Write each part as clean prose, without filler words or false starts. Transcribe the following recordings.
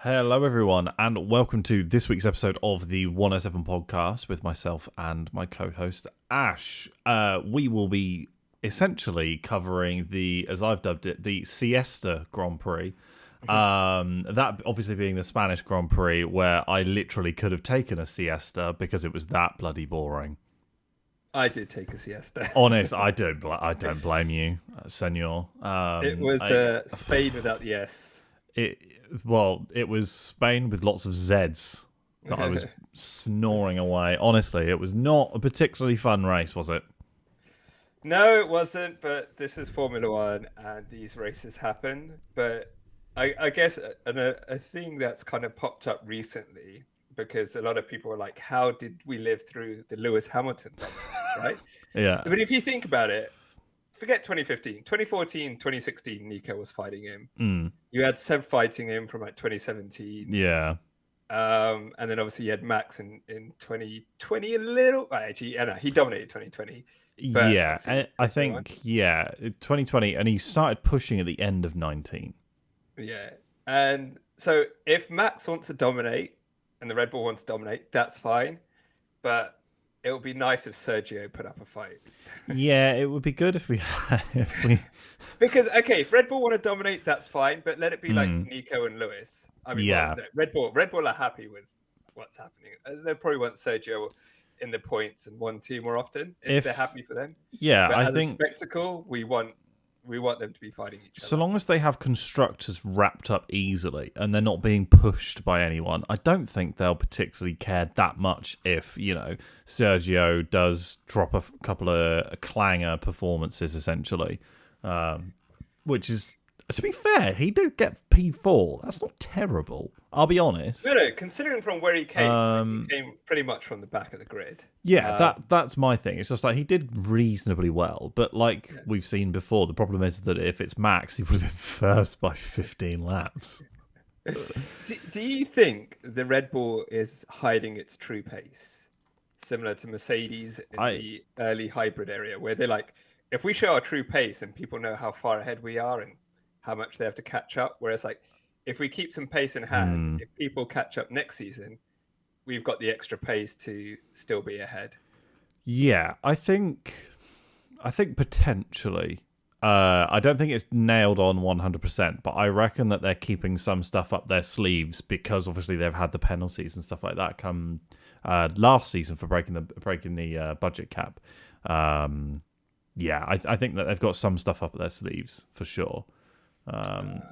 Hello, everyone, and welcome to this week's episode of the 107 podcast with myself and my co-host Ash. We will be essentially covering as I've dubbed it, the Siesta Grand Prix. That obviously being the Spanish Grand Prix, where I literally could have taken a siesta because it was that bloody boring. I did take a siesta. Honest, I don't blame you, senor. It was Spain without the S. It was Spain with lots of Zs that I was snoring away. Honestly, it was not a particularly fun race, was it? No, it wasn't, but this is Formula One and these races happen. But I guess a thing that's kind of popped up recently, because a lot of people are like, how did we live through the Lewis Hamilton dominance, right? Yeah. But if you think about it, forget 2015, 2014, 2016, Nico was fighting him. You had Seb fighting him from like 2017. Yeah. And then obviously you had Max in 2020 a little. Actually, no, he dominated 2020. Yeah, I think, 2020, and he started pushing at the end of 19. Yeah. And so if Max wants to dominate and the Red Bull wants to dominate, that's fine. But it would be nice if Sergio put up a fight. Yeah, it would be good if we Because, okay, if Red Bull want to dominate, that's fine. But let it be like Nico and Lewis. I mean, yeah. Red Bull are happy with what's happening. They probably want Sergio in the points and one team more often if they're happy for them. Yeah, but I as think a spectacle, we want them to be fighting each other. So long as they have constructors wrapped up easily and they're not being pushed by anyone, I don't think they'll particularly care that much if, Sergio does drop a couple of clanger performances, essentially. Which is, to be fair, he did get P4. That's not terrible. I'll be honest. No, considering from where he came pretty much from the back of the grid. Yeah, that's my thing. It's just like he did reasonably well, but we've seen before, the problem is that if it's Max, he would have been first by 15 laps. Do you think the Red Bull is hiding its true pace, similar to Mercedes in the early hybrid area, where they're like, if we show our true pace and people know how far ahead we are and how much they have to catch up, whereas if we keep some pace in hand, if people catch up next season, we've got the extra pace to still be ahead. Yeah, I think potentially. I don't think it's nailed on 100%, but I reckon that they're keeping some stuff up their sleeves because obviously they've had the penalties and stuff like that come last season for breaking the budget cap. Yeah, I think that they've got some stuff up their sleeves for sure.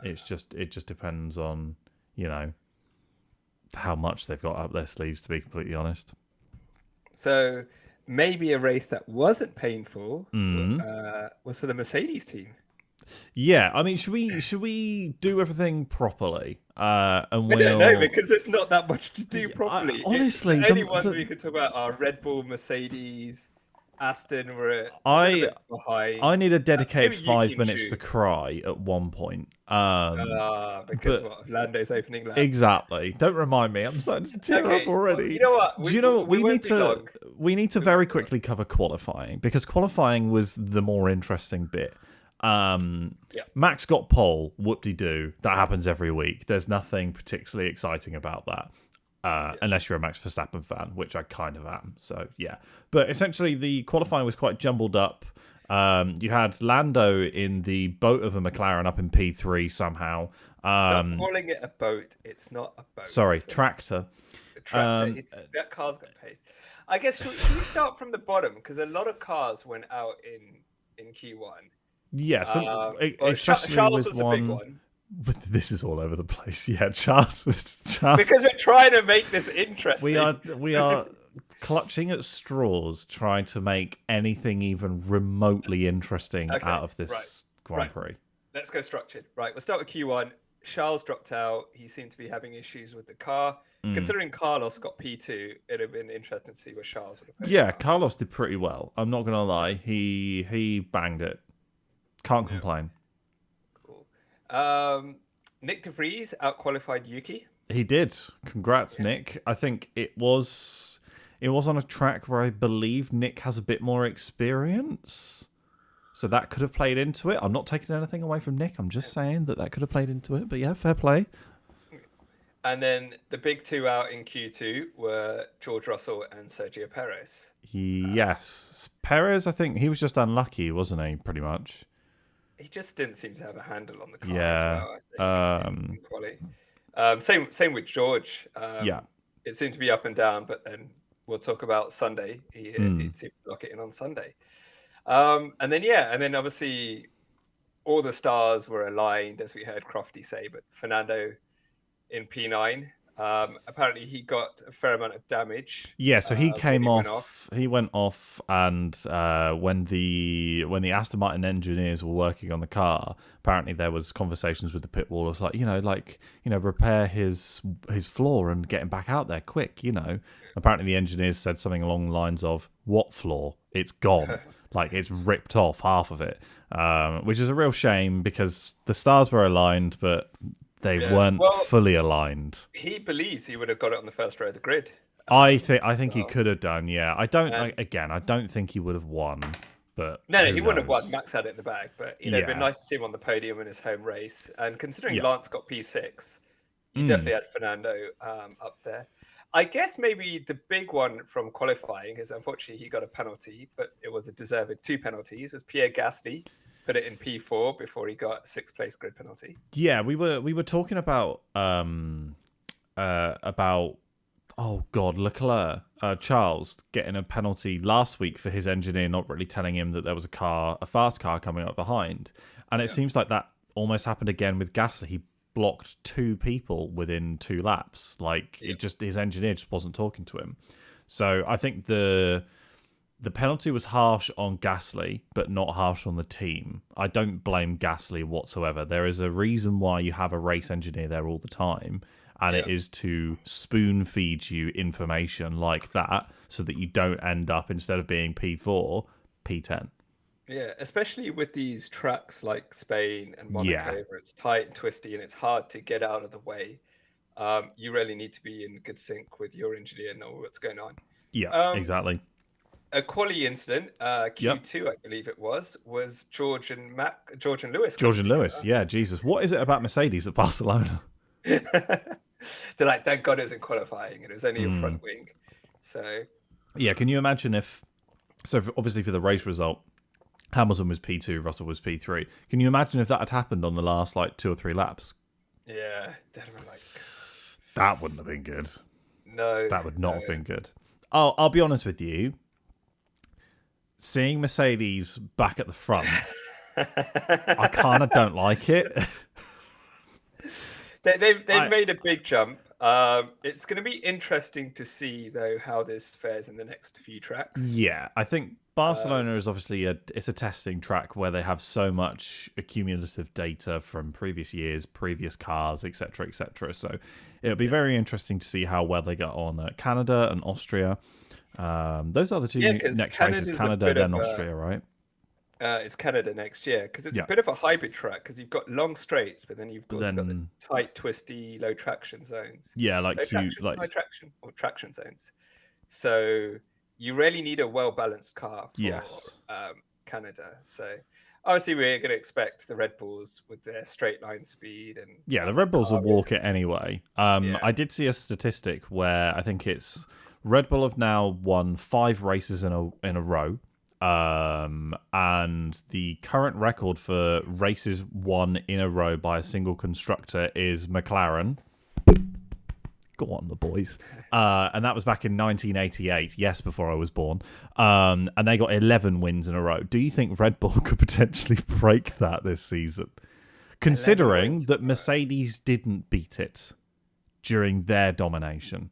It just depends on, how much they've got up their sleeves, to be completely honest. So maybe a race that wasn't painful was for the Mercedes team. Yeah, I mean, should we do everything properly? I don't know, because there's not that much to do properly. Honestly, the only ones we could talk about are Red Bull, Mercedes, Aston were a bit behind. I need a dedicated 5 minutes to cry at one point. Because Lando's opening lap. Exactly. Don't remind me. I'm starting to tear up already. Well, you know what? Do you know what? We need to very quickly cover qualifying, because qualifying was the more interesting bit. Max got pole. Whoop-de-doo. That happens every week. There's nothing particularly exciting about that. Unless you're a Max Verstappen fan, which I kind of am. So, yeah. But essentially, the qualifying was quite jumbled up. You had Lando in the boat of a McLaren up in P3 somehow. Stop calling it a boat. It's not a boat. Sorry, tractor. That car's got pace. I guess, should we start from the bottom? Because a lot of cars went out in Q1. Yeah, especially Charles with was a big one. This is all over the place. Yeah, Charles. Because we're trying to make this interesting. We are clutching at straws, trying to make anything even remotely interesting out of this Grand Prix. Let's go structured. Right, we'll start with Q1. Charles dropped out. He seemed to be having issues with the car. Considering Carlos got P2, it'd have been interesting to see where Charles would have played. Yeah, Carlos did pretty well. I'm not going to lie. He banged it. Can't complain. Nick De Vries out-qualified Yuki. He did. Congrats, Nick. I think it was on a track where I believe Nick has a bit more experience. So that could have played into it. I'm not taking anything away from Nick. I'm just saying that could have played into it. But yeah, fair play. And then the big two out in Q2 were George Russell and Sergio Perez. Yes. Perez, I think he was just unlucky, wasn't he, pretty much? He just didn't seem to have a handle on the car as Yeah. well, I think, in quali. Same with George. Yeah. It seemed to be up and down, but then we'll talk about Sunday. It seemed to lock it in on Sunday. And then obviously all the stars were aligned, as we heard Crofty say, but Fernando in P9. Apparently he got a fair amount of damage. Yeah, so he came when off. He went off, and when the Aston Martin engineers were working on the car, apparently there was conversations with the pit wall. It was like repair his floor and get him back out there quick. Apparently the engineers said something along the lines of, "What floor? It's gone. Like it's ripped off half of it," which is a real shame because the stars were aligned, but they weren't fully aligned. He believes he would have got it on the first row of the grid. I think he could have done. Yeah, I don't think he would have won. But no, he wouldn't have won. Max had it in the bag, but it'd been nice to see him on the podium in his home race. And considering Lance got P6, you definitely had Fernando up there. I guess maybe the big one from qualifying is unfortunately he got a penalty, but it was a deserved 2 penalties. Was Pierre Gasly put it in P4 before he got a 6th place grid penalty. Yeah, we were talking about Leclerc, Charles getting a penalty last week for his engineer not really telling him that there was a fast car coming up behind, and it seems like that almost happened again with Gasly. He blocked 2 people within 2 laps. His engineer just wasn't talking to him. So I think the penalty was harsh on Gasly, but not harsh on the team. I don't blame Gasly whatsoever. There is a reason why you have a race engineer there all the time, and it is to spoon feed you information like that so that you don't end up, instead of being P4, P10. Yeah, especially with these tracks like Spain and Monaco, where it's tight and twisty and it's hard to get out of the way. You really need to be in good sync with your engineer and know what's going on. Yeah, exactly. A quali incident, Q2, I believe it was George and Lewis. George and Lewis, yeah, Jesus. What is it about Mercedes at Barcelona? They're like, thank God it isn't qualifying, and it was only a front wing. So, yeah, can you imagine if... So, obviously for the race result, Hamilton was P2, Russell was P3. Can you imagine if that had happened on the last, 2 or 3 laps? Yeah, that wouldn't have been good. No. That would not have been good. I'll be honest with you. Seeing Mercedes back at the front, I kind of don't like it. They've made a big jump. It's going to be interesting to see, though, how this fares in the next few tracks. Yeah, I think Barcelona is obviously it's a testing track where they have so much accumulative data from previous years, previous cars, etc., etc. So it'll be very interesting to see how well they get on at Canada and Austria. Those are the 2 next races, Canada then Austria, right? It's Canada next year because it's a bit of a hybrid track because you've got long straights, but then you've got the tight, twisty, low traction zones. Yeah, high traction or traction zones. So you really need a well-balanced car for Canada. So obviously we're going to expect the Red Bulls with their straight line speed and the Red Bulls will walk it anyway. I did see a statistic where I think it's Red Bull have now won 5 races in a row. And the current record for races won in a row by a single constructor is McLaren. Go on, the boys. And that was back in 1988. Yes, before I was born. And they got 11 wins in a row. Do you think Red Bull could potentially break that this season? Considering that Mercedes didn't beat it during their domination.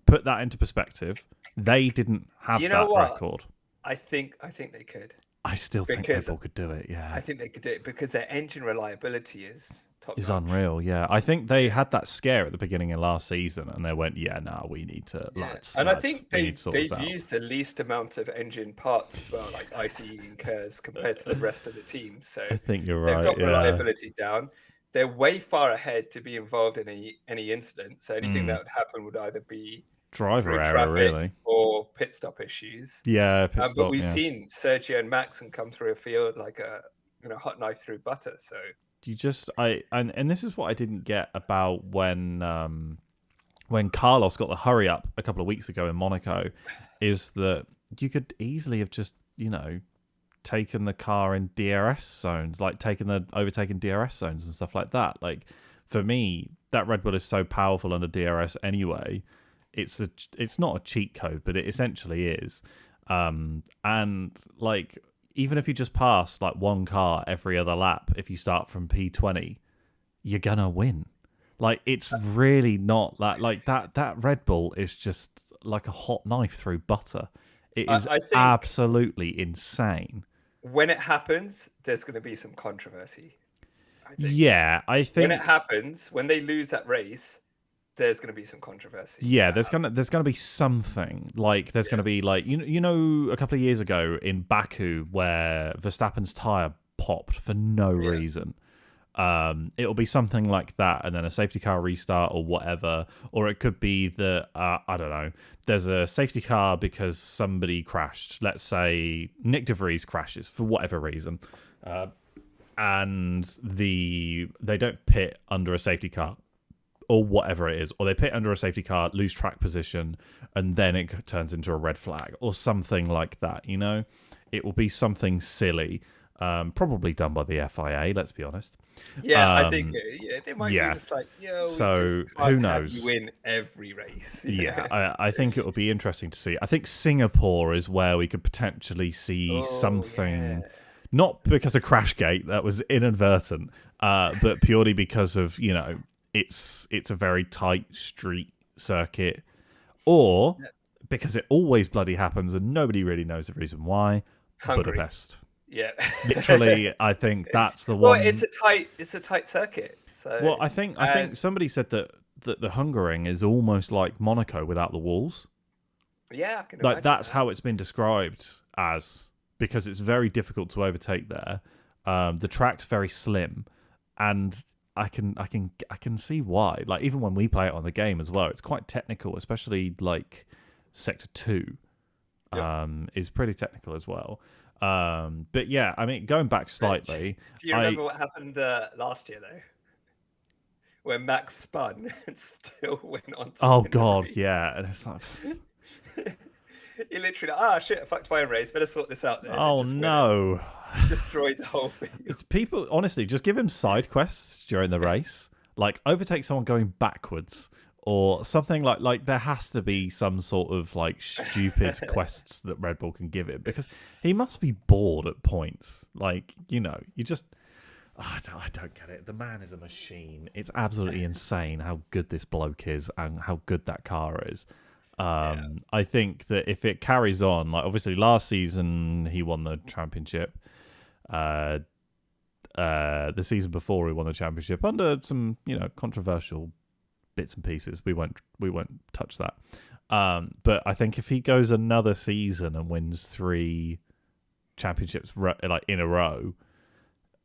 Put that into perspective. They didn't have that record. I think they could. I still think Red Bull could do it, yeah. I think they could do it because their engine reliability is top notch. Unreal, yeah. I think they had that scare at the beginning of last season and they went, we need to, I think they've used the least amount of engine parts as well, like ICE and KERS compared to the rest of the team. So I think you're right. They've got reliability down. They're way far ahead to be involved in any incident. So anything that would happen would either be driver error, really, or pit stop issues. Yeah, pit stop. But we've seen Sergio and Max come through a field like a hot knife through butter. So And this is what I didn't get about when Carlos got the hurry up a couple of weeks ago in Monaco, is that you could easily have just, taken the car in DRS zones, like overtaken DRS zones and stuff like that. Like, for me, that Red Bull is so powerful under DRS anyway. It's not a cheat code, but it essentially is. And like, even if you just pass like one car every other lap, if you start from P20, you're gonna win. Like, it's really not that Red Bull is just like a hot knife through butter. It is absolutely insane. When it happens, there's going to be some controversy. Yeah, I think when it happens, when they lose that race, there's going to be some controversy. Yeah, there's gonna be something. Like, there's gonna be like a couple of years ago in Baku where Verstappen's tire popped for no reason. It'll be something like that, and then a safety car restart or whatever. Or it could be that I don't know. There's a safety car because somebody crashed. Let's say Nick De Vries crashes for whatever reason, and they don't pit under a safety car or whatever it is, or they pit under a safety car, lose track position, and then it turns into a red flag or something like that. It will be something silly. Probably done by the FIA, let's be honest. Yeah, I think they might be just like, so just who knows? You win every race. Yeah, I think it will be interesting to see. I think Singapore is where we could potentially see something, not because of Crashgate, that was inadvertent, but purely because of, it's a very tight street circuit, or because it always bloody happens and nobody really knows the reason why. Hungary. Budapest. Yeah, literally, I think that's the one. Well, it's a tight circuit. So, well, I think somebody said that the Hungaroring is almost like Monaco without the walls. Yeah, I can like that's how it's been described as, because it's very difficult to overtake there. The track's very slim, and I can see why. Like, even when we play it on the game as well, it's quite technical, especially like Sector 2 is pretty technical as well. But yeah, I mean, going back slightly, do you remember what happened last year though, when Max spun and still went on to oh god, yeah, and it's like he literally shit, I fucked my own race, better sort this out then. Oh no, destroyed the whole thing. It's people, honestly, just give him side quests during the race, like overtake someone going backwards or something. Like there has to be some sort of like stupid quests that Red Bull can give him, because he must be bored at points. Like, you just I don't get it. The man is a machine. It's absolutely insane how good this bloke is and how good that car is. I think that if it carries on, like obviously last season he won the championship. The season before he won the championship under some controversial bits and pieces. We won't touch that. But I think if he goes another season and wins 3 championships in a row,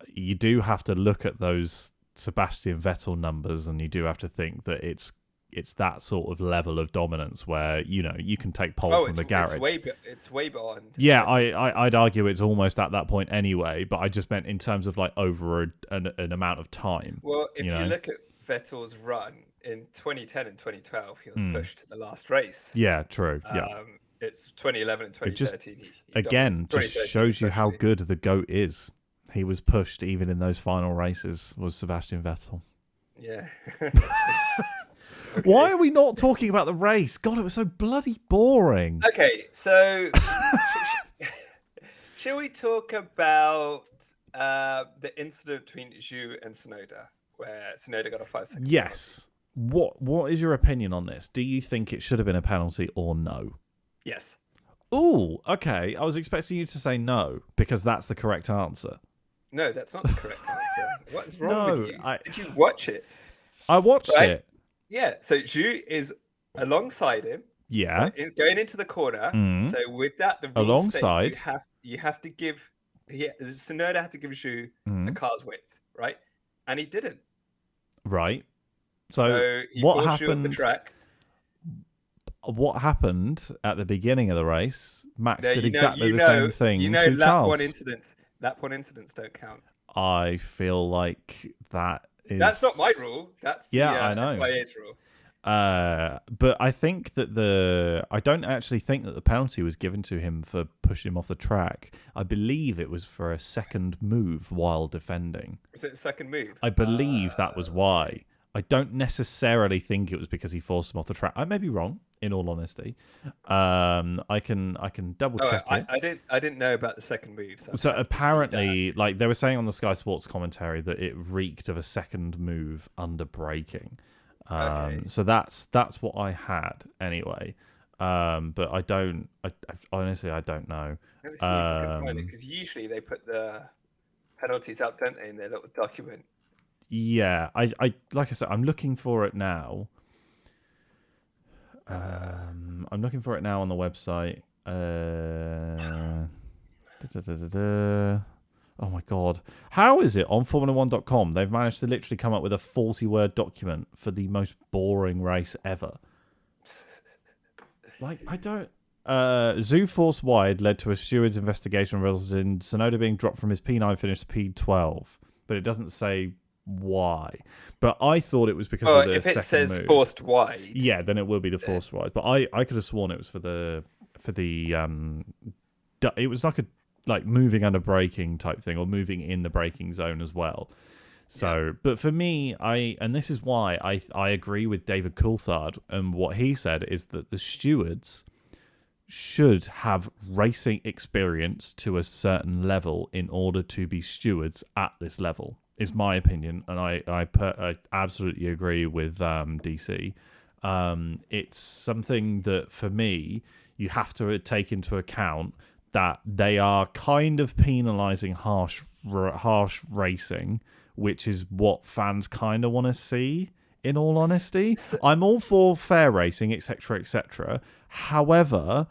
you do have to look at those Sebastian Vettel numbers, and you do have to think that it's that sort of level of dominance where you can take pole from the garage. It's way beyond. Yeah, I'd argue it's almost at that point anyway. But I just meant in terms of like over an amount of time. Well, if you look at Vettel's run in 2010 and 2012, he was pushed to the last race. Yeah, true. Yeah, it's 2011 and 2013. Just shows you how good the GOAT is. He was pushed even in those final races. Was Sebastian Vettel? Yeah. Okay. Why are we not talking about the race? God, it was so bloody boring. Okay, so shall we talk about the incident between Zhu and Tsunoda, where Tsunoda got a 5-second Yes. Penalty? What is your opinion on this? Do you think it should have been a penalty or no? Yes. Ooh, okay. I was expecting you to say no, because that's the correct answer. No, that's not the correct answer. What's wrong with you? Did you watch it? I watched it. Yeah, so Zhu is alongside him. Yeah. So going into the corner. So with that, the rules alongside, state you have to give. Tsunoda had to give Zhu a car's width, right? And he didn't. Right. So he what happened? Zhu off the track. What happened at the beginning of the race? Max did exactly the same thing to lap Charles. Lap one incidents don't count. I feel like that's not my rule. That's the I know. FIA's rule. But I think that I don't actually think that the penalty was given to him for pushing him off the track. I believe it was for a second move while defending. Was it a second move? I believe that was why. I don't necessarily think it was because he forced him off the track. I may be wrong, in all honesty. I can double check it. I didn't know about the second move. So apparently, like they were saying on the Sky Sports commentary, that it reeked of a second move under braking. So that's what I had anyway. But I honestly I don't know. Let me see if I can find it, because usually they put the penalties up, don't they, in their little document. Yeah, I like I said, I'm looking for it now. I'm looking for it now on the website. Oh my god. How is it on Formula1.com? They've managed to literally come up with a 40-word document for the most boring race ever. Like, I don't... Zoo Force Wide led to a steward's investigation resulted in Tsunoda being dropped from his P9 finish to P12. But it doesn't say why. But I thought it was because of the if it second says move. forced wide, yeah, then it will be the forced wide. But I could have sworn it was for the it was like moving under braking type thing, or moving in the braking zone as well. So, but for me, and this is why I agree with David Coulthard, and what he said is that the stewards should have racing experience to a certain level in order to be stewards at this level, is my opinion. And I absolutely agree with DC. It's something that, for me, you have to take into account that they are kind of penalising harsh racing, which is what fans kind of want to see, in all honesty. I'm all for fair racing, etc., etc. However,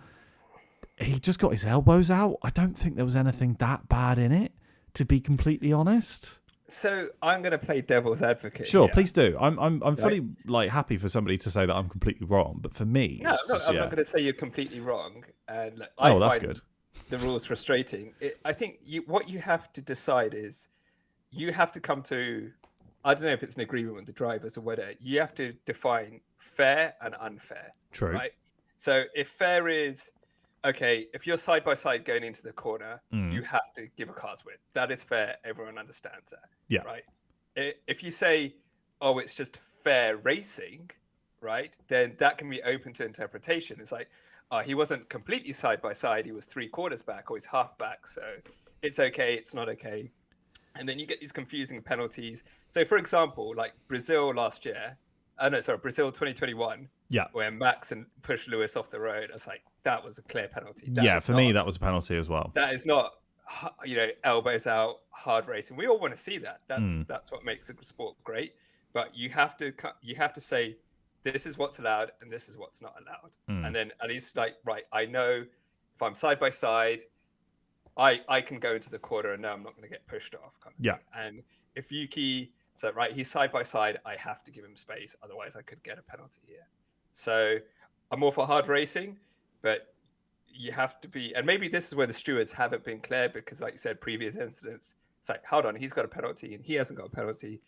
he just got his elbows out. I don't think there was anything that bad in it, to be completely honest. So I'm going to play devil's advocate. Sure, here. Please do. I'm fully like happy for somebody to say that I'm completely wrong, but for me, I'm not going to say you're completely wrong. And that's find good. The rules frustrating. I think what you have to decide is you have to come to, I don't know if it's an agreement with the drivers or whatever. You have to define fair and unfair. True. Right. So if fair is, okay, if you're side by side going into the corner, you have to give a car's width. That is fair. Everyone understands that. Yeah. Right. If you say, oh, it's just fair racing, right, then that can be open to interpretation. It's like, he wasn't completely side by side. He was 3/4 back, or he's half back. So it's okay. It's not okay. And then you get these confusing penalties. So, for example, like Brazil last year, Brazil 2021. Yeah. Where Max and pushed Lewis off the road. It's like, that was a clear penalty. For me, that was a penalty as well. That is not, elbows out, hard racing. We all want to see that. That's what makes the sport great. But you have to say, this is what's allowed and this is what's not allowed. And then at least, like, right, I know if I'm side by side, I can go into the corner and know I'm not going to get pushed off. Kind of thing. And if Yuki, he's side by side, I have to give him space. Otherwise, I could get a penalty here. So I'm all for hard racing, but you have to be, and maybe this is where the stewards haven't been clear, because like you said, previous incidents, it's like, hold on, he's got a penalty and he hasn't got a penalty.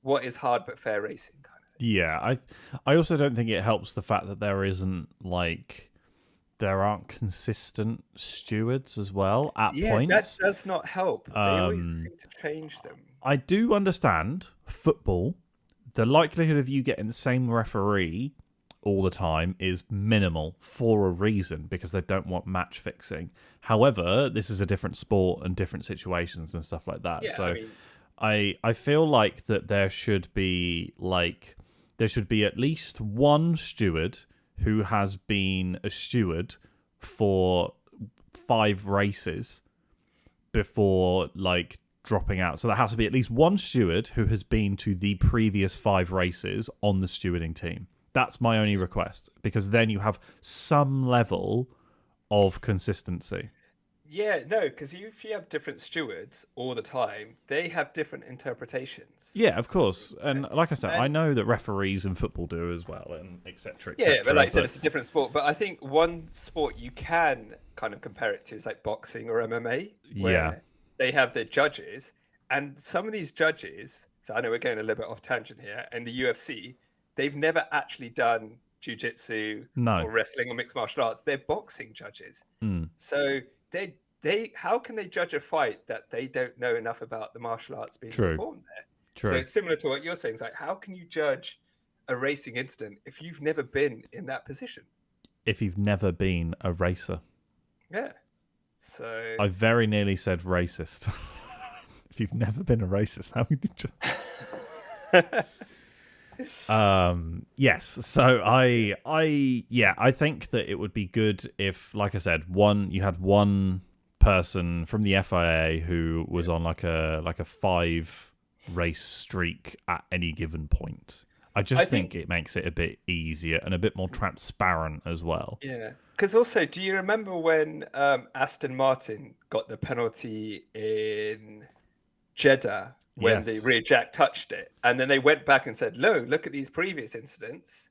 What is hard but fair racing kind of thing? Yeah, I also don't think it helps the fact that there aren't consistent stewards as well at points. That does not help. They always seem to change them. I do understand football. The likelihood of you getting the same referee all the time is minimal for a reason, because they don't want match fixing. However, this is a different sport and different situations and stuff like that. So I feel like that there should be at least one steward who has been a steward for 5 races before dropping out. So there has to be at least one steward who has been to the previous 5 races on the stewarding team. That's my only request, because then you have some level of consistency. Yeah, no, because if you have different stewards all the time, they have different interpretations. Yeah, of course. And like I said, I know that referees in football do as well, and etc. Yeah, but like I said, it's a different sport. But I think one sport you can kind of compare it to is like boxing or MMA, where they have the judges, And some of these judges, so I know we're going a little bit off tangent here, and the UFC, they've never actually done jiu-jitsu or wrestling or mixed martial arts. They're boxing judges. So they how can they judge a fight that they don't know enough about the martial arts being performed there? So it's similar to what you're saying. It's like, how can you judge a racing incident if you've never been in that position? If you've never been a racer. Yeah. So I very nearly said racist. If you've never been a racist, how would you yes. So I think that it would be good if, like I said, you had one person from the FIA who was on like a 5 race streak at any given point. I think it makes it a bit easier and a bit more transparent as well. Yeah. Because also, do you remember when Aston Martin got the penalty in Jeddah when the rear jack touched it? And then they went back and said, look at these previous incidents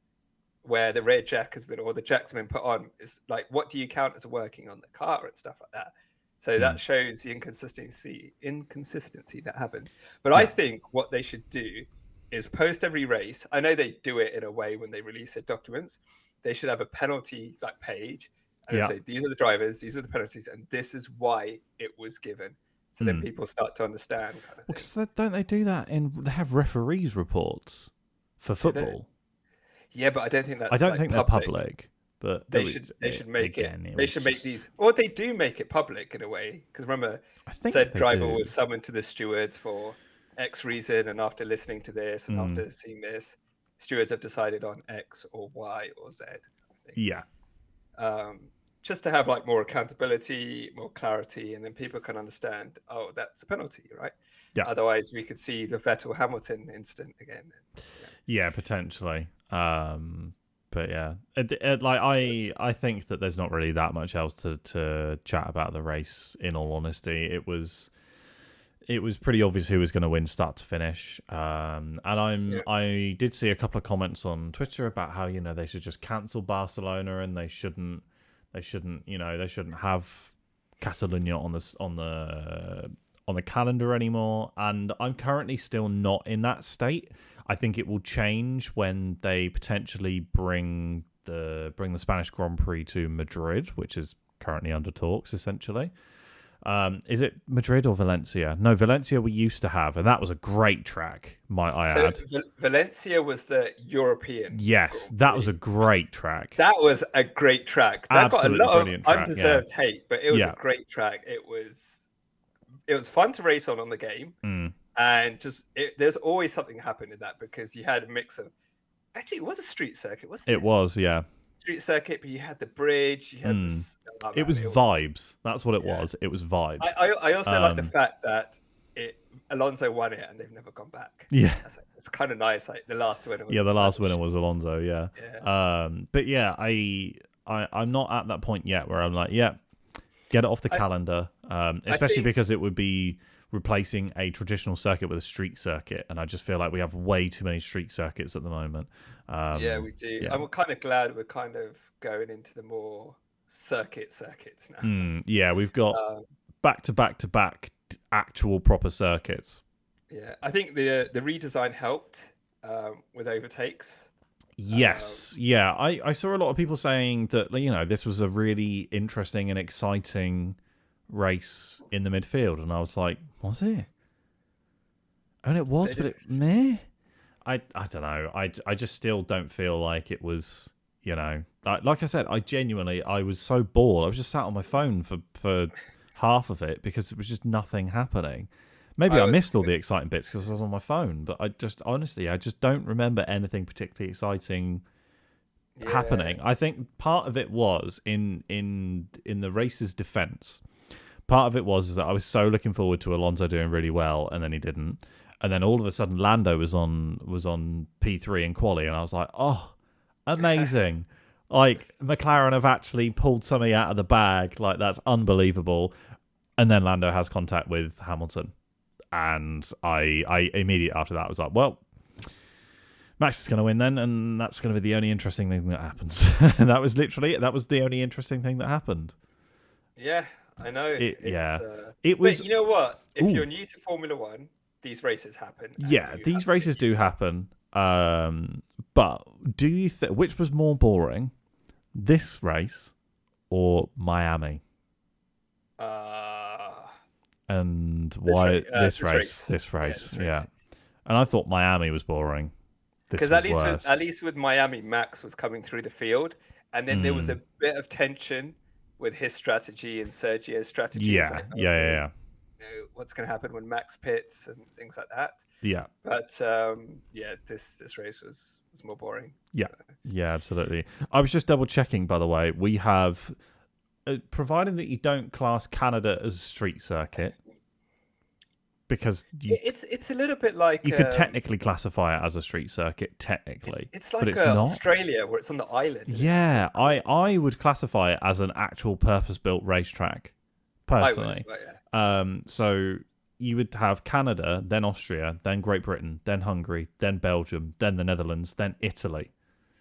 where the rear jack has been, or the jack's been put on. It's like, what do you count as working on the car and stuff like that? So that shows the inconsistency that happens. But I think what they should do is post every race. I know they do it in a way when they release their documents. They should have a penalty page and say, these are the drivers, these are the penalties, and this is why it was given. So then people start to understand. Because don't they do that they have referees reports for football? Yeah, but I don't think that's. I don't think they're public. But they should make it. They should make these, or they do make it public in a way. Because remember, said driver was summoned to the stewards for X reason, and after listening to this and after seeing this, stewards have decided on X or Y or Z. Yeah. Just to have more accountability, more clarity, and then people can understand, oh, that's a penalty, right? Yeah. Otherwise, we could see the Vettel Hamilton incident again. Yeah, potentially. But yeah, I think that there's not really that much else to chat about the race. In all honesty, it was pretty obvious who was going to win start to finish. And I did see a couple of comments on Twitter about how they should just cancel Barcelona and they shouldn't have Catalonia on the calendar anymore. And I'm currently still not in that state. I think it will change when they potentially bring the Spanish Grand Prix to Madrid, which is currently under talks, essentially. Is it Madrid or Valencia? No, Valencia we used to have, and that was a great track, might I add. Valencia was the European. Yes, that was a great track. That was a great track. That got a lot of undeserved hate, but it was a great track. It was fun to race on the game. And there's always something happened in that because you had a mix of. Actually, it was a street circuit, wasn't it? It was, yeah. Street circuit, but you had the bridge. You had this. It was vibes. That's what it was. It was vibes. I also like the fact that Alonso won it and they've never gone back. Yeah, it's kind of nice. Like the last winner. Was the last winner was Alonso. Yeah. But yeah, I'm not at that point yet where I'm like, get it off the calendar. Especially because it would be replacing a traditional circuit with a street circuit, and I just feel like we have way too many street circuits at the moment. We do. Yeah. I'm kind of glad we're kind of going into the more circuits now. Yeah, we've got back to back actual proper circuits. Yeah, I think the redesign helped with overtakes. Yes, I saw a lot of people saying that this was a really interesting and exciting race in the midfield, and I was like, was it? And it was, but meh. I don't know. I just still don't feel like it was. Like I said, I was so bored. I was just sat on my phone for half of it because there was just nothing happening. Maybe I missed all the exciting bits because I was on my phone, but I just don't remember anything particularly exciting happening. I think part of it was in the race's defense. Part of it was that I was so looking forward to Alonso doing really well, and then he didn't. And then all of a sudden, Lando was on P3 in quali, and I was like, oh, amazing! Like McLaren have actually pulled something out of the bag. Like that's unbelievable. And then Lando has contact with Hamilton, and I immediately after that was like, well, Max is going to win then, and that's going to be the only interesting thing that happens. And that was the only interesting thing that happened. Yeah. I know. It was. But you know what? If Ooh. you're new to Formula One, these races happen. Yeah, these races do happen. But do you think which was more boring, this race or Miami? And why this race? Yeah. And I thought Miami was boring. Because at least with Miami, Max was coming through the field, and then there was a bit of tension with his strategy and Sergio's strategy. Yeah. You know, what's going to happen when Max pits and things like that. Yeah. But this race was more boring. Yeah. Yeah, absolutely. I was just double checking, by the way. We have, providing that you don't class Canada as a street circuit, because it's a little bit like you could technically classify it as a street circuit, technically. It's like but it's not. Australia, where it's on the island. Yeah, I would classify it as an actual purpose-built racetrack, personally. So you would have Canada, then Austria, then Great Britain, then Hungary, then Belgium, then the Netherlands, then Italy.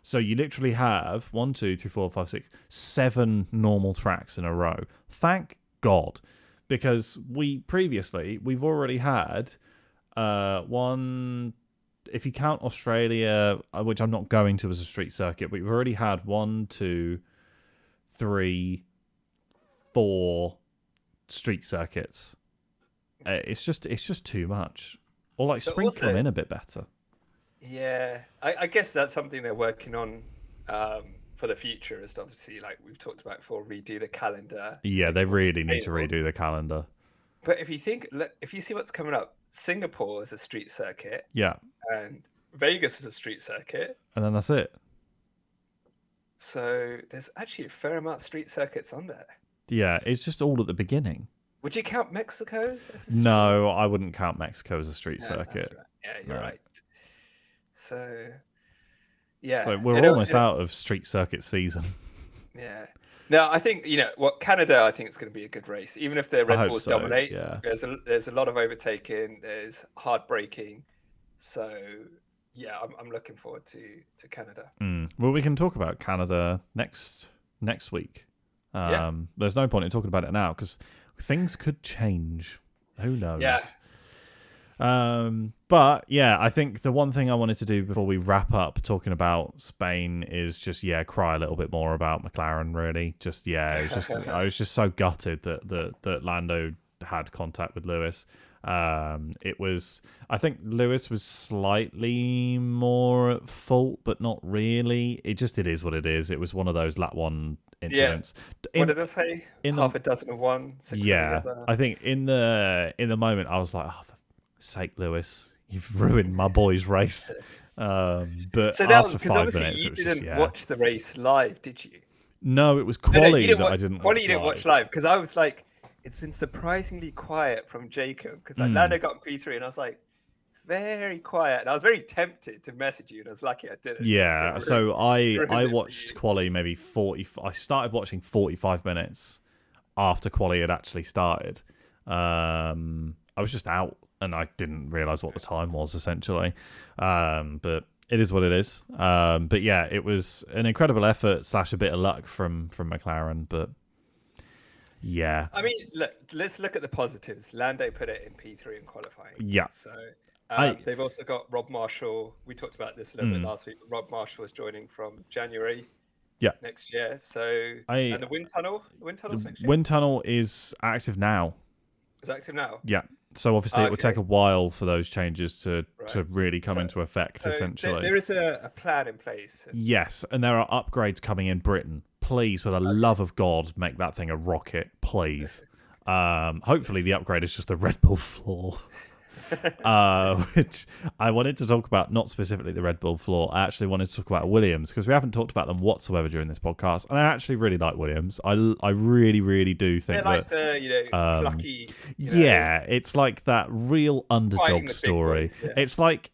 So you literally have 1, 2, 3, 4, 5, 6, 7 normal tracks in a row. Thank God. Because we've already had one, if you count Australia, which I'm not going to as a street circuit, but we've already had 1, 2, 3, 4 street circuits. It's just too much. Or like sprinkle them in a bit better. Yeah, I guess that's something they're working on. For the future, is obviously, like we've talked about before, redo the calendar. Yeah, they really need to redo the calendar. But if you see what's coming up, Singapore is a street circuit. Yeah. And Vegas is a street circuit. And then that's it. So there's actually a fair amount of street circuits on there. Yeah, it's just all at the beginning. Would you count Mexico? No, I wouldn't count Mexico as a street circuit. Right. Yeah, you're right. So... yeah, so we're almost out of street circuit season. Yeah. No, I think Canada. I think it's going to be a good race, even if the Red Bulls dominate. Yeah. There's a lot of overtaking. There's hard braking. So yeah, I'm looking forward to Canada. Well, we can talk about Canada next week. There's no point in talking about it now because things could change. Who knows? Yeah. But yeah, I think the one thing I wanted to do before we wrap up talking about Spain is just cry a little bit more about McLaren. Really, I was just so gutted that Lando had contact with Lewis. I think Lewis was slightly more at fault, but not really. It is what it is. It was one of those lap one incidents. What did they say? Half a dozen of one, 6 of the other. I think in the moment I was like, oh, for sake, Lewis, you've ruined my boy's race. But so that was because obviously you didn't watch the race live, did you? No, it was quali that I didn't watch. Quali you didn't watch live because I was like, it's been surprisingly quiet from Jacob because Lando got P3 and I was like, it's very quiet, and I was very tempted to message you, and I was lucky I didn't. Yeah, so I watched quali maybe 40. I started watching 45 minutes after quali had actually started. I was just out and I didn't realize what the time was essentially. But it is what it is. But yeah, it was an incredible effort / a bit of luck from McLaren, but. Yeah. I mean, let's look at the positives. Lando put it in P3 in qualifying. Yeah. So they've also got Rob Marshall. We talked about this a little bit last week. Rob Marshall is joining from January next year. So and the wind tunnel next year? Wind tunnel is active now. Is active now? Yeah. So obviously it would take a while for those changes to really come into effect, essentially. There is a plan in place. Yes, and there are upgrades coming in Britain. Please, for the love of God, make that thing a rocket, please. Hopefully the upgrade is just a Red Bull floor. Which I wanted to talk about, not specifically the Red Bull floor. I actually wanted to talk about Williams because we haven't talked about them whatsoever during this podcast, and I actually really like Williams. I really, really do think they're like the plucky. Yeah, it's like that real underdog story. Boys, yeah. It's like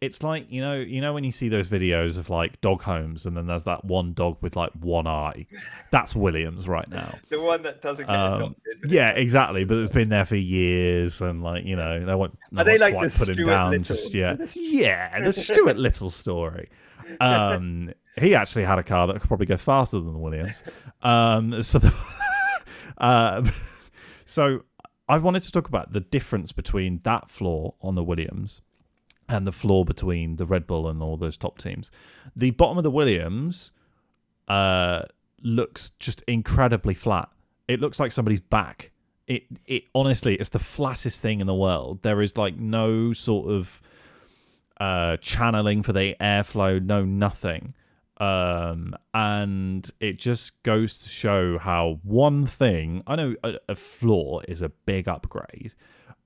you know when you see those videos of like dog homes, and then there's that one dog with like one eye. That's Williams right now. The one that doesn't get adopted. Yeah, exactly. But it's been there for years, and like they won't. Are they like the put him Stuart down Little? just yet? Yeah, the Stuart Little story. He actually had a car that could probably go faster than the Williams. So I wanted to talk about the difference between that floor on the Williams and the floor between the Red Bull and all those top teams. The bottom of the Williams looks just incredibly flat. It looks like somebody's back. It honestly, it's the flattest thing in the world. There is like no sort of channeling for the airflow, no nothing. And it just goes to show how one thing, I know a floor is a big upgrade,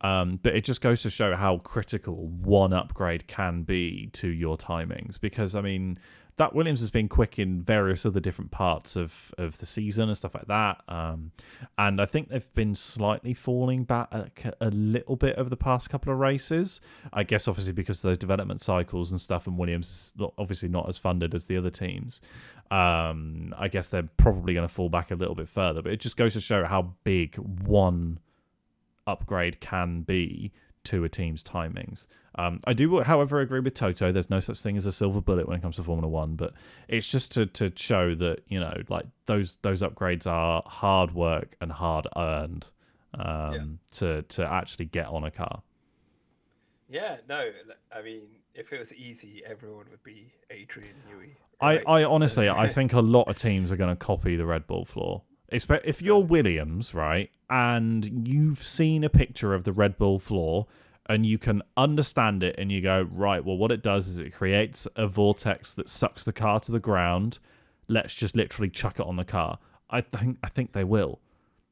but it just goes to show how critical one upgrade can be to your timings. Because, I mean, that Williams has been quick in various other different parts of the season and stuff like that. And I think they've been slightly falling back a little bit over the past couple of races. I guess obviously because of those development cycles and stuff, and Williams is obviously not as funded as the other teams. I guess they're probably going to fall back a little bit further. But it just goes to show how big one upgrade can be to a team's timings. I do, however, agree with Toto. There's no such thing as a silver bullet when it comes to Formula One, but it's just to show that, you know, like those upgrades are hard work and hard earned to actually get on a car. Yeah, no, I mean, if it was easy, everyone would be Adrian Newey. Right? I honestly, I think a lot of teams are going to copy the Red Bull floor. If you're Williams, right, and you've seen a picture of the Red Bull floor and you can understand it and you go, right, well, what it does is it creates a vortex that sucks the car to the ground. Let's just literally chuck it on the car. I think they will.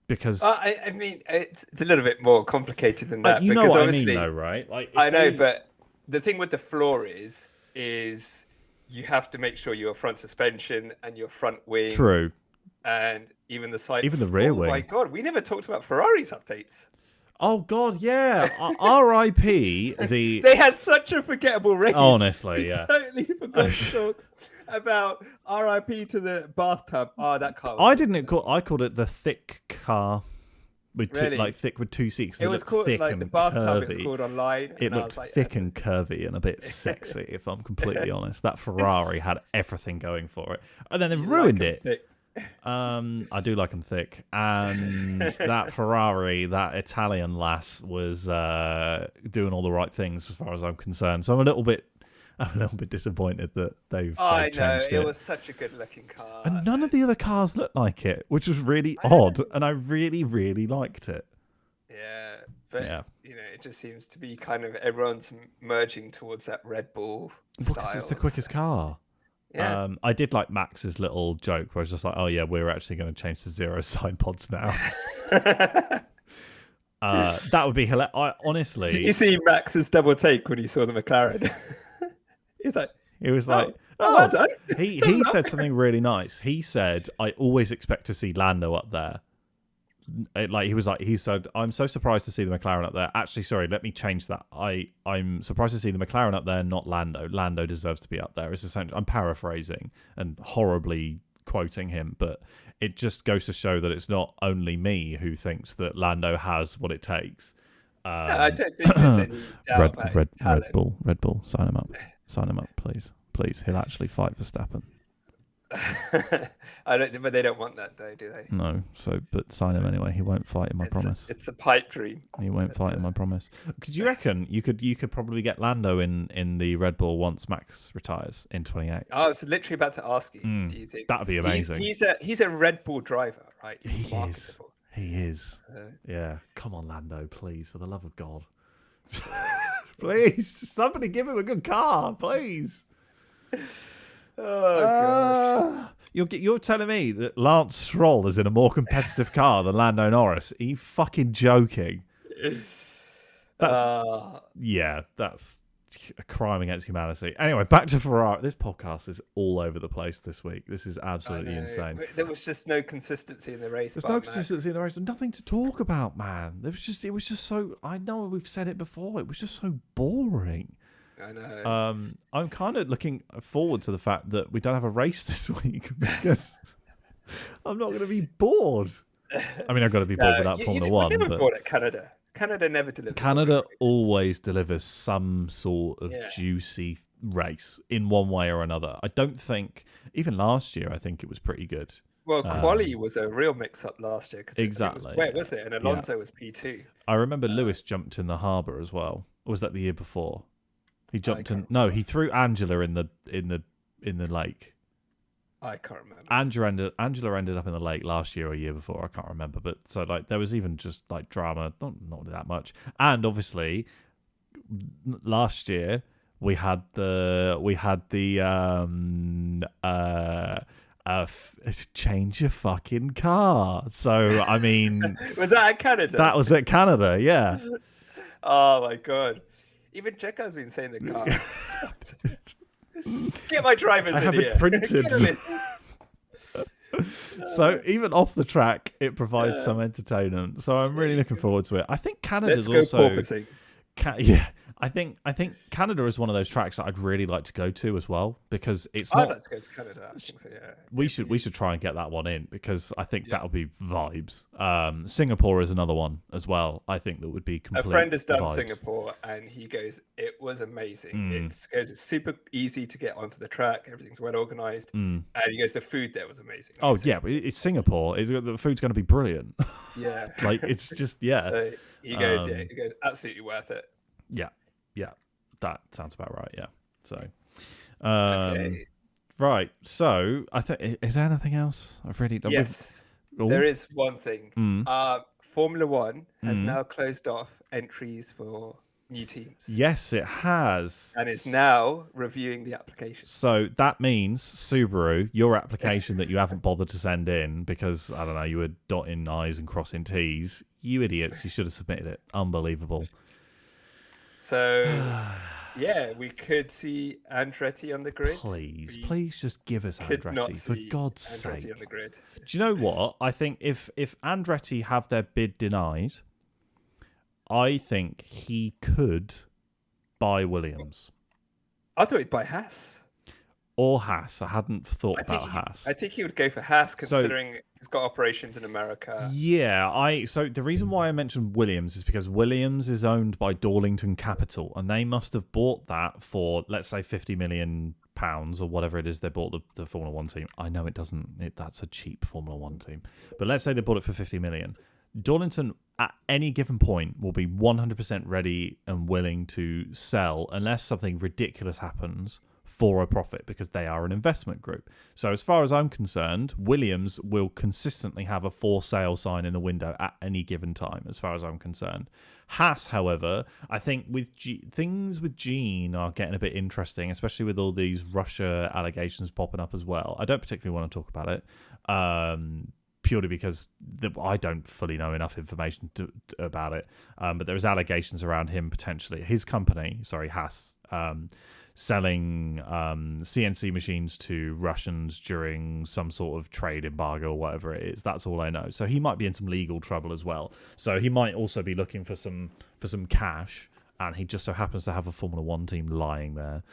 Because I mean, it's a little bit more complicated than that. You know what I mean, though, right? Like, I know, but the thing with the floor is you have to make sure your front suspension and your front wing. True. And even the side, even the rear wing. Oh my god, we never talked about Ferrari's updates. Oh god, yeah. R.I.P. They had such a forgettable race. Honestly, yeah. Totally forgot to talk about R.I.P. to the bathtub. Oh, that car. I called it the thick car with really? thick with two seats. It was called thick like and the bathtub. curvy. It's called online. It looked like, thick and curvy and a bit sexy. If I'm completely honest, that Ferrari had everything going for it, and then they ruined it. Thick. I do like them thick, and that Ferrari, that Italian lass, was doing all the right things as far as I'm concerned. So I'm a little bit disappointed that they've. I know changed it was such a good-looking car, and none of the other cars looked like it, which was really odd, and I really, really liked it. Yeah, but you know, it just seems to be kind of everyone's merging towards that Red Bull style. Because it's the quickest car. Yeah. I did like Max's little joke where it's just like, oh yeah, we're actually going to change to zero side pods now. That would be hilarious. Honestly, did you see Max's double take when he saw the McLaren? He was like, well done. He said something really nice. He said, I always expect to see Lando up there. He said, I'm so surprised to see the McLaren up there. Actually, sorry, let me change that. I'm surprised to see the McLaren up there, not Lando. Lando deserves to be up there. It's essentially, I'm paraphrasing and horribly quoting him, but it just goes to show that it's not only me who thinks that Lando has what it takes. I don't think there's any doubt about his talent. Red Bull, sign him up, please. He'll actually fight Verstappen. But they don't want that though, do they? No, but sign him anyway. He won't fight him, I promise. It's a pipe dream. He won't fight him, I promise. Could you reckon you could probably get Lando in the Red Bull once Max retires in 28? I was literally about to ask you. Do you think that would be amazing? He's a Red Bull driver, right? He is. Yeah. Come on, Lando, please, for the love of God. Please, somebody give him a good car, please. Oh gosh! You're telling me that Lance Stroll is in a more competitive car than Lando Norris? Are you fucking joking? That's a crime against humanity. Anyway, back to Ferrari. This podcast is all over the place this week. This is absolutely insane. There was just no consistency in the race. There's no consistency in the race. Nothing to talk about, man. It was just so. I know we've said it before. It was just so boring. I know. I'm kind of looking forward to the fact that we don't have a race this week because I'm not going to be bored. I mean, I've got to be bored without Formula One. You're never bored at Canada. Canada never delivers. Canada always delivers some sort of juicy race in one way or another. I don't think, even last year, I think it was pretty good. Well, quali was a real mix-up last year because it was wet, wasn't it? And Alonso was P2. I remember Lewis jumped in the harbour as well. Or was that the year before? He jumped in. No, he threw Angela in the lake. I can't remember. Angela ended up in the lake last year or a year before. I can't remember. But so like there was even just like drama, not that much. And obviously, last year we had the change your fucking car. So I mean, was that at Canada? That was at Canada, yeah. Oh my god! Even Checo's been saying the car. Get my drivers in here. I have it printed. So even off the track, it provides some entertainment. So I'm really looking forward to it. I think Canada's also. I think Canada is one of those tracks that I'd really like to go to as well because it's not. I'd like to go to Canada. I think so. Yeah. We should try and get that one in because I think that would be vibes. Singapore is another one as well. I think that would be complete. A friend has done vibes. Singapore and he goes, it was amazing. It's super easy to get onto the track. Everything's well organized, and he goes, the food there was amazing. Oh yeah, it's Singapore. The food's going to be brilliant. Yeah, like it's just So he goes, absolutely worth it. Yeah, that sounds about right. Yeah. So, right. So, I think is there anything else I've really done? Yes, there is one thing. Formula One has now closed off entries for new teams. Yes, it has, and it's now reviewing the applications. So that means Subaru, your application that you haven't bothered to send in because I don't know, you were dotting I's and crossing T's. You idiots! You should have submitted it. Unbelievable. So, yeah, we could see Andretti on the grid. Please just give us Andretti, for God's sake. On the grid. Do you know what? I think if Andretti have their bid denied, I think he could buy Williams. I thought he'd buy Haas. Or Haas. I hadn't thought about Haas. I think he would go for Haas, considering he's got operations in America. Yeah, so the reason why I mentioned Williams is because Williams is owned by Darlington Capital, and they must have bought that for, let's say, £50 million or whatever it is they bought the Formula One team. I know that's a cheap Formula One team, but let's say they bought it for 50 million. Darlington at any given point will be 100% ready and willing to sell unless something ridiculous happens for a profit because they are an investment group. So as far as I'm concerned, Williams will consistently have a for sale sign in the window at any given time as far as I'm concerned. Haas, however, I think with things with Gene are getting a bit interesting, especially with all these Russia allegations popping up as well. I don't particularly want to talk about it. Purely because I don't fully know enough information about it. But there's allegations around him potentially, his company, Haas, selling CNC machines to Russians during some sort of trade embargo or whatever it is. That's all I know. So he might be in some legal trouble as well. So he might also be looking for some cash, and he just so happens to have a Formula One team lying there.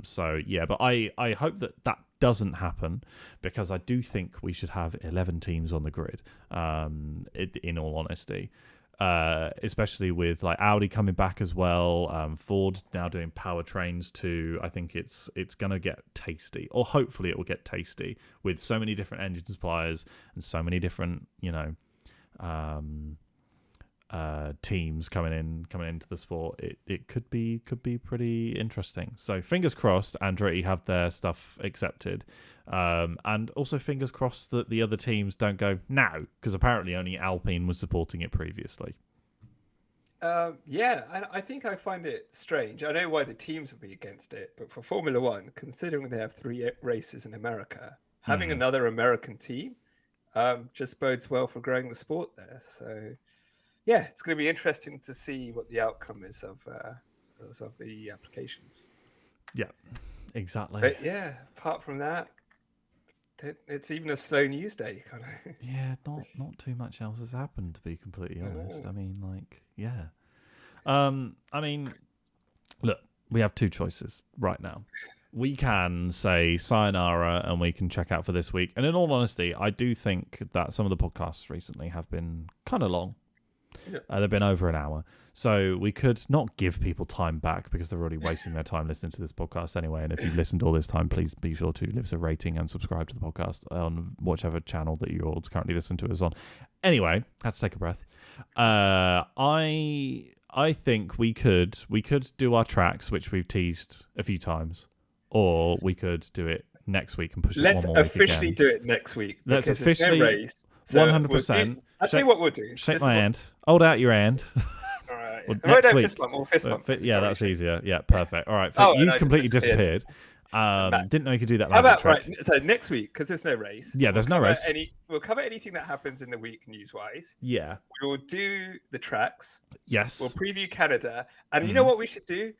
So yeah, but I hope that doesn't happen because I do think we should have 11 teams on the grid. In all honesty. Especially with like Audi coming back as well, Ford now doing powertrains too. I think it's gonna get tasty, or hopefully it will get tasty with so many different engine suppliers and so many different teams coming into the sport. It could be pretty interesting. So fingers crossed Andretti have their stuff accepted, and also fingers crossed that the other teams don't go now, because apparently only Alpine was supporting it previously. I think I find it strange. I know why the teams would be against it, but for Formula One, considering they have 3 races in America, having another American team just bodes well for growing the sport there. So yeah, it's going to be interesting to see what the outcome is of the applications. Yeah, exactly. But yeah, apart from that, it's even a slow news day, kind of. Yeah, not too much else has happened, to be completely honest. I mean, like, yeah. I mean, look, we have 2 choices right now. We can say sayonara and we can check out for this week. And in all honesty, I do think that some of the podcasts recently have been kind of long. They've been over an hour. So we could not give people time back because they're already wasting their time listening to this podcast anyway. And if you've listened all this time, please be sure to leave us a rating and subscribe to the podcast on whichever channel that you're currently listening to us on. Anyway, had to take a breath. I think we could do our tracks, which we've teased a few times, or we could do it next week and push it one more week again. Let's officially do it next week. Let's because officially, it's no race. So 100%. I'll tell you what we'll do. Shake my hand. Hold out your hand. All right. Next week. Fist bump or fist bump. Yeah, that's easier. Yeah, perfect. All right. You completely disappeared. Didn't know you could do that. How about so next week, because there's no race. Yeah, there's no race. We'll cover anything that happens in the week news-wise. Yeah. We'll do the tracks. Yes. We'll preview Canada, and you know what we should do?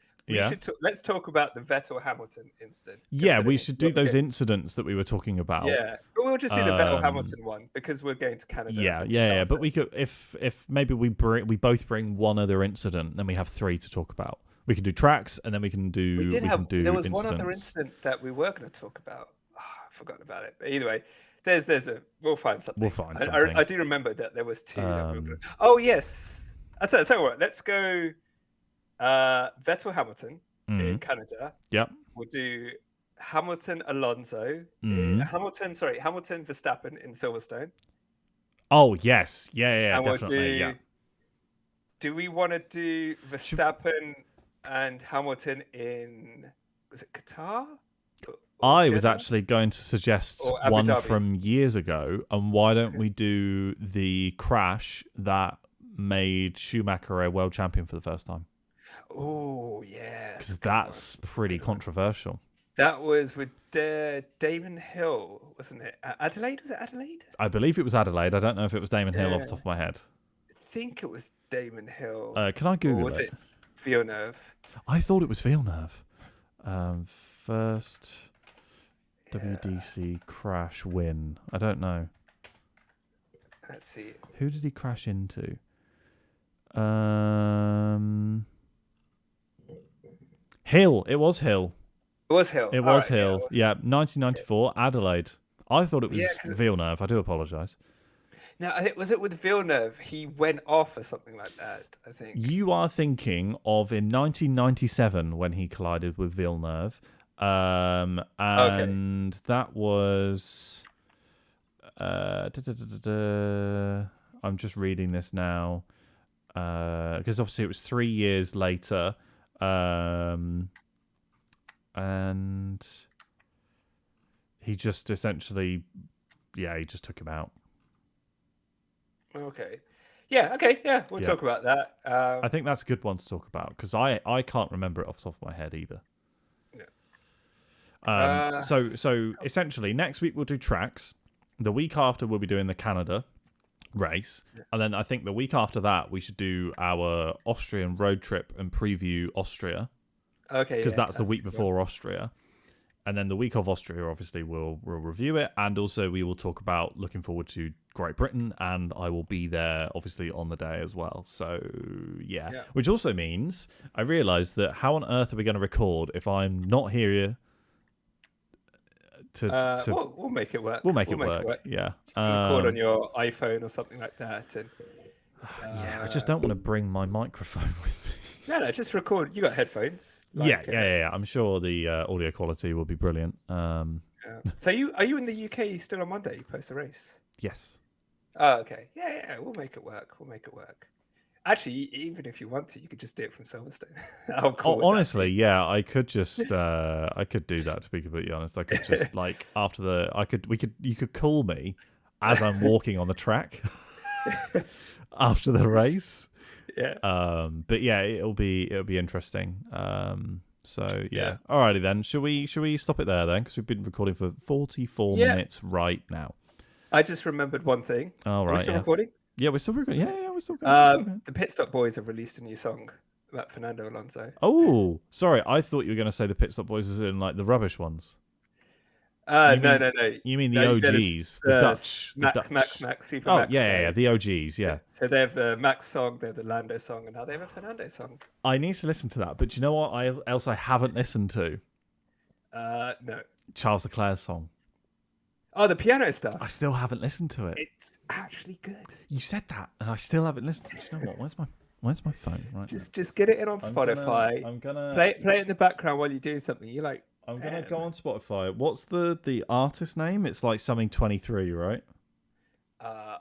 Let's talk about the Vettel-Hamilton incident. Yeah, we should do those incidents that we were talking about. Yeah, but we'll just do the Vettel-Hamilton one because we're going to Canada. Yeah. But we could, if maybe we both bring one other incident, then we have 3 to talk about. We can do tracks, and then we can do. There was incidents. One other incident that we were going to talk about. Oh, I've forgotten about it. But anyway, we'll find something. I do remember that there was 2. That we were gonna... Oh yes. So what? Let's go. Vettel-Hamilton in Canada. Yep. We'll do Hamilton-Alonso. Hamilton-Verstappen in Silverstone. Oh yes, yeah, and definitely. Do we want to do Verstappen and Hamilton was it Qatar? I was actually going to suggest one from years ago, and why don't we do the crash that made Schumacher a world champion for the first time? Oh, yeah. Because that's pretty controversial. That was with Damon Hill, wasn't it? Adelaide? Was it Adelaide? I believe it was Adelaide. I don't know if it was Damon Hill off the top of my head. I think it was Damon Hill. Can I Google it? Or was it Villeneuve? I thought it was Villeneuve. First WDC crash win. I don't know. Let's see. Who did he crash into? Hill. It was Hill. It was Hill. It was Hill. Yeah, 1994, Adelaide. I thought it was Villeneuve. I do apologise. No, was it with Villeneuve? He went off or something like that, I think. You are thinking of in 1997 when he collided with Villeneuve. And that was... I'm just reading this now. Because obviously it was 3 years later. And he just essentially... Yeah, he just took him out. Okay. Yeah, okay. Yeah, we'll talk about that. I think that's a good one to talk about because I can't remember it off the top of my head either. Yeah. So essentially, next week we'll do tracks. The week after we'll be doing the Canada race. And then I think the week after that we should do our Austrian road trip and preview Austria. Okay. Because that's the week before Austria. And then the week of Austria, obviously, we'll review it. And also we will talk about looking forward to Great Britain. And I will be there, obviously, on the day as well. So, yeah. Which also means I realised that how on earth are we going to record if I'm not here we'll make it work. We'll make it work. Yeah. Record on your iPhone or something like that. And, I just don't want to bring my microphone with me. No, just record. You got headphones. Yeah. I'm sure the audio quality will be brilliant. So are you in the UK still on Monday post the race? Yes. Oh, okay. Yeah. We'll make it work. Actually, even if you want to, you could just do it from Silverstone. Honestly, yeah, I could just I could do that. To be completely honest, I could just you could call me as I'm walking on the track after the race. Yeah. But yeah, it'll be interesting. Alrighty then. Should we stop it there then? Because we've been recording for 44 minutes right now. I just remembered one thing. All right. Are we still recording? Yeah, we're still recording. Yeah, we're still going. The Pit Stop Boys have released a new song about Fernando Alonso. Oh, sorry. I thought you were going to say the Pit Stop Boys is in like the rubbish ones. No. You mean the OGs, the Dutch, Max, Super Max. Yeah, the OGs, yeah. So they have the Max song, they have the Lando song, and now they have a Fernando song. I need to listen to that, but do you know what else I haven't listened to? No. Charles Leclerc's song. Oh, the piano stuff. I still haven't listened to it. It's actually good. You said that, and I still haven't listened to it. You know what? Where's my phone? Right. Just get it in on Spotify. I'm gonna play it in the background while you're doing something. You're like, I'm gonna go on Spotify. What's the artist name? It's like something 23, right?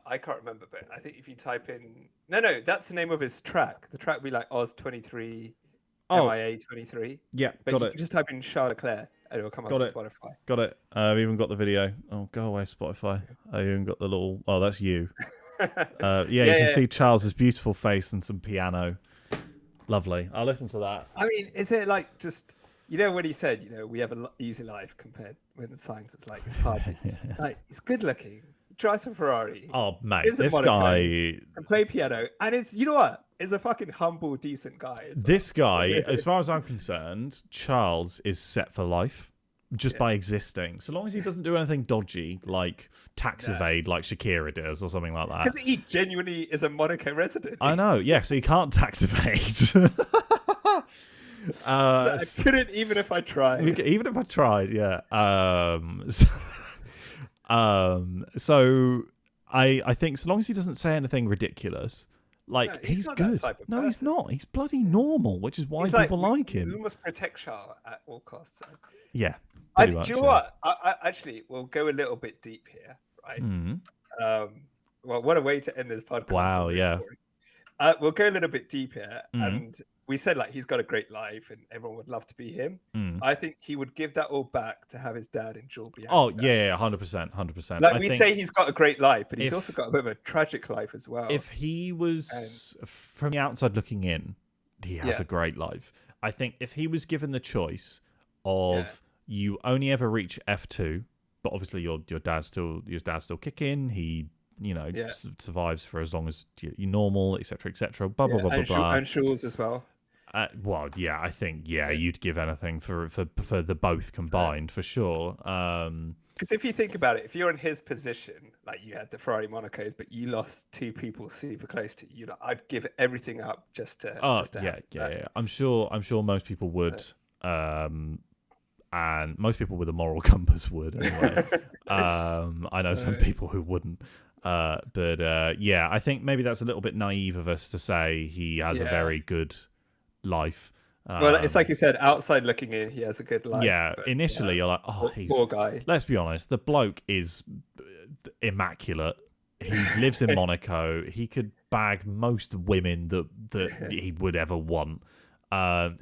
I can't remember, but I think if you type in no, that's the name of his track. The track would be like Oz 23, MIA 23. Yeah, But got you it. can just type in Charles Leclerc and it will come up on Spotify. Got it. I've even got the video. Oh, go away, Spotify. I even got the little. Oh, that's you. You can see Charles's beautiful face and some piano. Lovely. I'll listen to that. I mean, is it like just when he said, we have an easy life compared with science? It's like it's hard. Like he's good looking. Drives a Ferrari. Oh mate, this guy can play piano, and it's is a fucking humble, decent guy. This guy, as far as I'm concerned, Charles is set for life just by existing. So long as he doesn't do anything dodgy, like tax evade, like Shakira does, or something like that. Because he genuinely is a Monaco resident. I know. Yeah, so he can't tax evade. So I couldn't, even if I tried. Even if I tried, yeah. So I think so long as he doesn't say anything ridiculous, like he's good. No, he's not. He's bloody normal, which is why people like him. We must protect Charles at all costs. So. Yeah. Do you know what? I actually we'll go a little bit deep here, right? Mm-hmm. Well, what a way to end this podcast. Wow, yeah. We'll go a little bit deep here, and we said like he's got a great life and everyone would love to be him. I think he would give that all back to have his dad and Jewel be. Oh yeah, 100%. Like we say he's got a great life, but he's also got a bit of a tragic life as well. If he was from the outside looking in, he has a great life. I think if he was given the choice of you only ever reach F2, but obviously your dad's still kicking, he survives for as long as you're normal, etc., blah blah blah blah. And Jules as well. Well, yeah, I think you'd give anything for the both combined for sure. Because if you think about it, if you're in his position, like you had the Ferrari Monacos, but you lost two people super close to you, I'd give everything up just to. Yeah. I'm sure most people would, and most people with a moral compass would. Anyway, I know some people who wouldn't. But I think maybe that's a little bit naive of us to say he has a very good life. Well, it's like you said, outside looking in, he has a good life. Yeah, but, initially you're like, oh, he's poor guy. Let's be honest, the bloke is immaculate. He lives in Monaco. He could bag most women that he would ever want.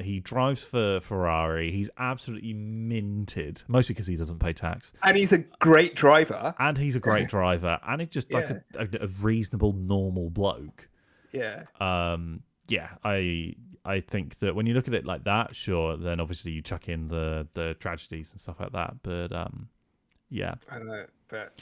He drives for Ferrari. He's absolutely minted, mostly because he doesn't pay tax. And he's a great driver. And he's just like a reasonable, normal bloke. Yeah. I think that when you look at it like that, sure, then obviously you chuck in the tragedies and stuff like that. But I know, but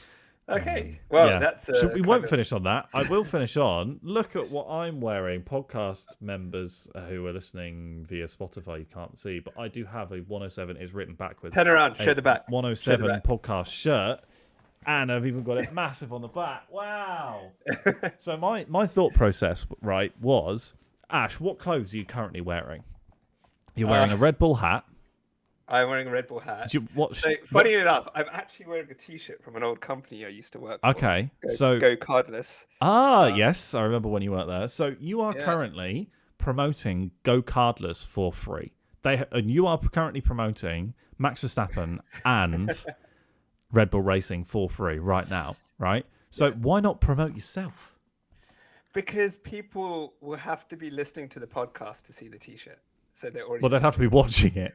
okay. Well, that's. We won't finish on that. I will finish on. Look at what I'm wearing. Podcast members who are listening via Spotify, you can't see, but I do have a 107 is written backwards. Turn around, show the back. 107 podcast shirt. And I've even got it massive on the back. Wow. So my thought process, right, was, Ash, what clothes are you currently wearing? You're wearing a Red Bull hat. I'm wearing a Red Bull hat. Funny enough, I'm actually wearing a T-shirt from an old company I used to work for. Okay, Go Cardless. Yes, I remember when you worked there. So you are currently promoting Go Cardless for free. And you are currently promoting Max Verstappen and Red Bull Racing for free right now, right? So why not promote yourself? Because people will have to be listening to the podcast to see the T-shirt. So they're already. Well, they'd have to be watching it.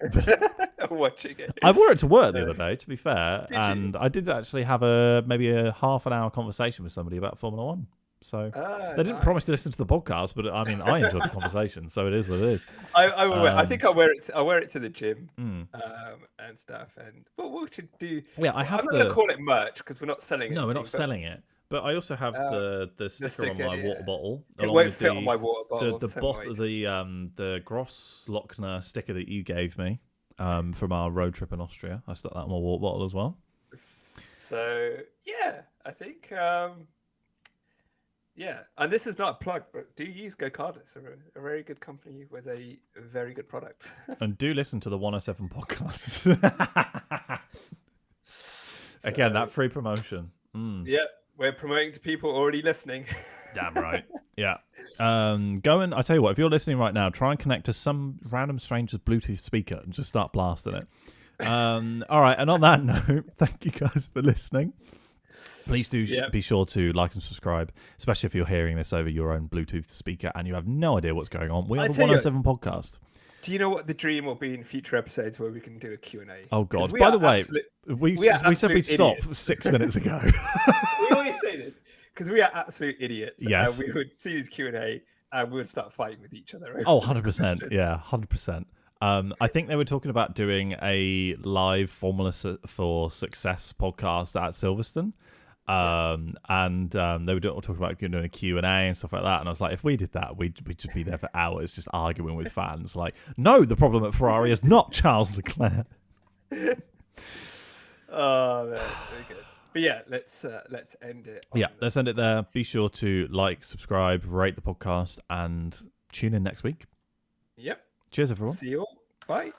Watching it. I wore it to work the other day, to be fair, and I did actually have maybe a half an hour conversation with somebody about Formula One. So they didn't promise to listen to the podcast, but I mean, I enjoyed the conversation, so it is what it is. I will wear. I think I'll wear it. I'll wear it to the gym and stuff. And what should do? Yeah, I'm not going to call it merch because we're not selling it. No, we're not selling it. But I also have the sticker on my water bottle. It won't fit on my water bottle. The Grosslochner sticker that you gave me from our road trip in Austria. I stuck that on my water bottle as well. So yeah, I think and this is not a plug, but do use Go Cardless. They're a very good company with a very good product. And do listen to the 107 podcast. Again, that free promotion. Yeah, we're promoting to people already listening. Damn right. Yeah. Go and I tell you what, if you're listening right now, try and connect to some random stranger's Bluetooth speaker and just start blasting it. All right, and on that note, thank you guys for listening. Please do be sure to like and subscribe, especially if you're hearing this over your own Bluetooth speaker and you have no idea what's going on. We have a 107 podcast. Do you know what the dream will be in future episodes where we can do a Q&A? Oh, God. By the way, we said we'd stop 6 minutes ago. We always say this because we are absolute idiots. Yes. And we would see this Q&A and we would start fighting with each other. Oh, 100%. Yeah, 100%. I think they were talking about doing a live Formula for Success podcast at Silverstone. And they were talking about doing a Q&A and stuff like that. And I was like, if we did that, we'd just be there for hours just arguing with fans. Like, no, the problem at Ferrari is not Charles Leclerc. Oh, man. Very good. But yeah, let's end it. Yeah, let's end it there. Be sure to like, subscribe, rate the podcast, and tune in next week. Yep. Cheers, everyone. See you all. Bye.